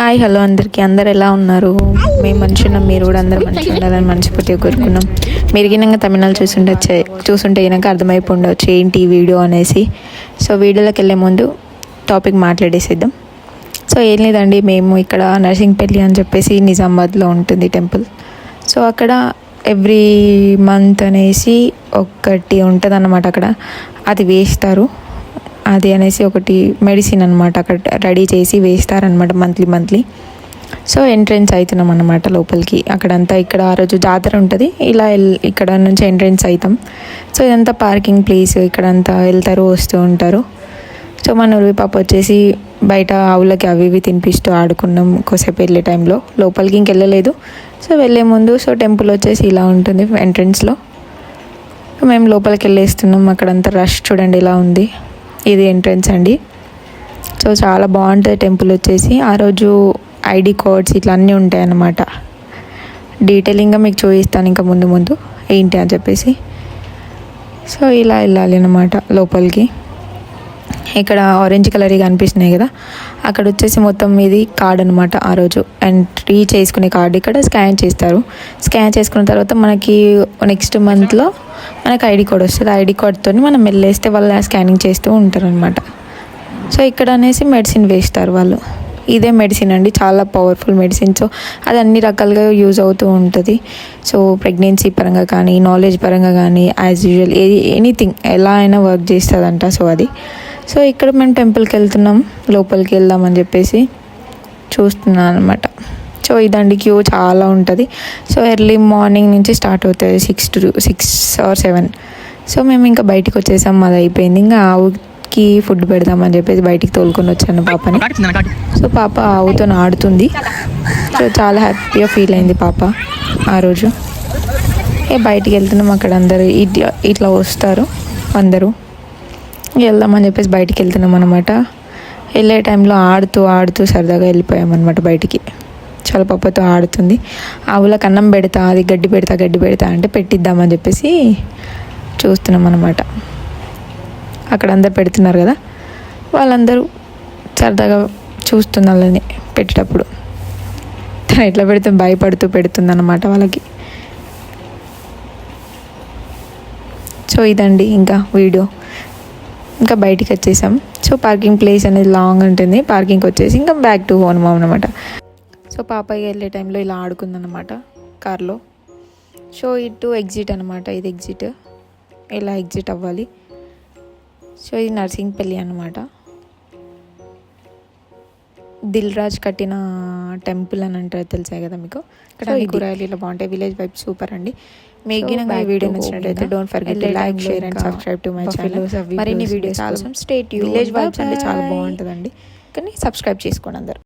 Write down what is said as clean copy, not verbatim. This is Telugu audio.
హాయ్ హలో అందరికీ అందరు ఎలా ఉన్నారు? మేము మంచిగా మీరు కూడా అందరు మంచిగా ఉండాలని మనస్ఫూర్తిగా కోరుకున్నాం. మీరు గినంగా తమిళనాడు చూసుంటే కనుక అర్థమైపోండవచ్చు ఏంటి ఈ వీడియో అనేసి. సో వీడియోలోకి వెళ్ళే ముందు టాపిక్ మాట్లాడేసేద్దాం. సో ఏం లేదండి, మేము ఇక్కడ నర్సింగ్పల్లి అని చెప్పేసి నిజామాబాద్లో ఉంటుంది టెంపుల్. సో అక్కడ ఎవ్రీ మంత్ అనేసి ఒకటి ఉంటుంది అన్నమాట. అక్కడ అది వేస్తారు, అది అనేసి ఒకటి మెడిసిన్ అనమాట. అక్కడ రెడీ చేసి వేస్తారనమాట మంత్లీ. సో ఎంట్రెన్స్ అవుతున్నాం అనమాట లోపలికి. అక్కడంతా ఇక్కడ ఆ రోజు జాతర ఉంటుంది, ఇలా ఇక్కడ నుంచి ఎంట్రెన్స్ అవుతాం. సో ఇదంతా పార్కింగ్ ప్లేస్, ఇక్కడంతా వెళ్తారు వస్తూ ఉంటారు. సో మన ఉరివి పాప వచ్చేసి బయట ఆవులకి అవి ఇవి తినిపిస్తూ ఆడుకున్నాం కొద్దిసేపు వెళ్ళే టైంలో. లోపలికి ఇంకెళ్ళలేదు. సో వెళ్ళే ముందు సో టెంపుల్ వచ్చేసి ఇలా ఉంటుంది ఎంట్రెన్స్లో. మేము లోపలికి వెళ్ళేస్తున్నాం. అక్కడంతా రష్ చూడండి ఇలా ఉంది. ఇది ఎంట్రన్స్ అండి. సో చాలా బాగుంటుంది టెంపుల్ వచ్చేసి. ఆ రోజు ఐడి కార్డ్స్ ఇట్లా అన్నీ ఉంటాయి అన్నమాట. డీటెయిలింగ్గా మీకు చూపిస్తాను ఇంకా ముందు ఏంటి అని చెప్పేసి. సో ఇలా వెళ్ళాలి అన్నమాట లోపలికి. ఇక్కడ ఆరెంజ్ కలర్ కనిపిస్తున్నాయి కదా, అక్కడ వచ్చేసి మొత్తం ఇది కార్డ్ అనమాట. ఆ రోజు ఎంట్రీ చేసుకునే కార్డు ఇక్కడ స్కాన్ చేస్తారు. స్కాన్ చేసుకున్న తర్వాత మనకి నెక్స్ట్ మంత్లో మనకు ఐడి కార్డ్ వస్తుంది. ఐడి కార్డ్తో మనం వెళ్ళేస్తే వాళ్ళు స్కానింగ్ చేస్తూ ఉంటారు అనమాట. సో ఇక్కడ అనేసి మెడిసిన్ వేస్తారు వాళ్ళు. ఇదే మెడిసిన్ అండి, చాలా పవర్ఫుల్ మెడిసిన్. సో అది అన్ని రకాలుగా యూజ్ అవుతూ ఉంటుంది. సో ప్రెగ్నెన్సీ పరంగా కానీ, నాలెడ్జ్ పరంగా కానీ, యాజ్ యూజువల్ ఎనీథింగ్ ఎలా అయినా వర్క్ చేస్తుందంట. సో అది సో ఇక్కడ మేము టెంపుల్కి వెళ్తున్నాం, లోపలికి వెళ్దామని చెప్పేసి చూస్తున్నాను అనమాట. సో ఇదండి క్యూ చాలా ఉంటుంది. సో ఎర్లీ మార్నింగ్ నుంచి స్టార్ట్ అవుతుంది 6 or 7. సో మేము ఇంకా బయటికి వచ్చేసాం, అది అయిపోయింది. ఇంకా ఆవుకి ఫుడ్ పెడదామని చెప్పేసి బయటికి తోలుకొని వచ్చాను పాపని. సో పాప ఆవుతో ఆడుతుంది. సో చాలా హ్యాపీగా ఫీల్ అయింది పాప ఆ రోజు. బయటికి వెళ్తున్నాం, అక్కడ అందరు ఇట్లా వస్తారు అందరూ. వెళ్దామని చెప్పేసి బయటికి వెళ్తున్నాం అనమాట. వెళ్ళే టైంలో ఆడుతూ సరదాగా వెళ్ళిపోయామన్నమాట బయటికి. చాలా పాపతో ఆడుతుంది. ఆవులకు అన్నం పెడతా, అది గడ్డి పెడతా అంటే పెట్టిద్దామని చెప్పేసి చూస్తున్నాం అనమాట. అక్కడ అందరు పెడుతున్నారు కదా, వాళ్ళందరూ సరదాగా చూస్తున్నారు వాళ్ళని పెట్టేటప్పుడు. తను ఎట్లా పెడుతుంది, భయపడుతూ పెడుతుంది అన్నమాట వాళ్ళకి. సో ఇదండి ఇంకా వీడియో. ఇంకా బయటికి వచ్చేసాం. సో పార్కింగ్ ప్లేస్ అనేది లాంగ్ ఉంటుంది. పార్కింగ్కి వచ్చేసి ఇంకా బ్యాక్ టు హోమ్ అనమాట. సో పాప వెళ్ళే టైంలో ఇలా ఆడుకుందనమాట కార్లో. సో ఇటు ఎగ్జిట్ అనమాట, ఇది ఎగ్జిట్. ఇలా ఎగ్జిట్ అవ్వాలి. సో ఇది నర్సింగ్పల్లి అనమాట. దిల్ రాజు కట్టిన టెంపుల్ అని అంటారు, తెలిసాయి కదా మీకు. ఇక్కడ కూరగాయలు ఇలా బాగుంటాయి. విలేజ్ వైబ్ సూపర్ అండి. మీకు ఈ వీడియో నచ్చినట్లయితే don't forget to like, share and subscribe to my channel. మరిన్ని వీడియోస్ కోసం స్టే ట్యూన్డ్. విలేజ్ వైబ్స్ అంటే చాలా బాగుంటుందండి, కానీ సబ్స్క్రైబ్ చేసుకోండి అందరు.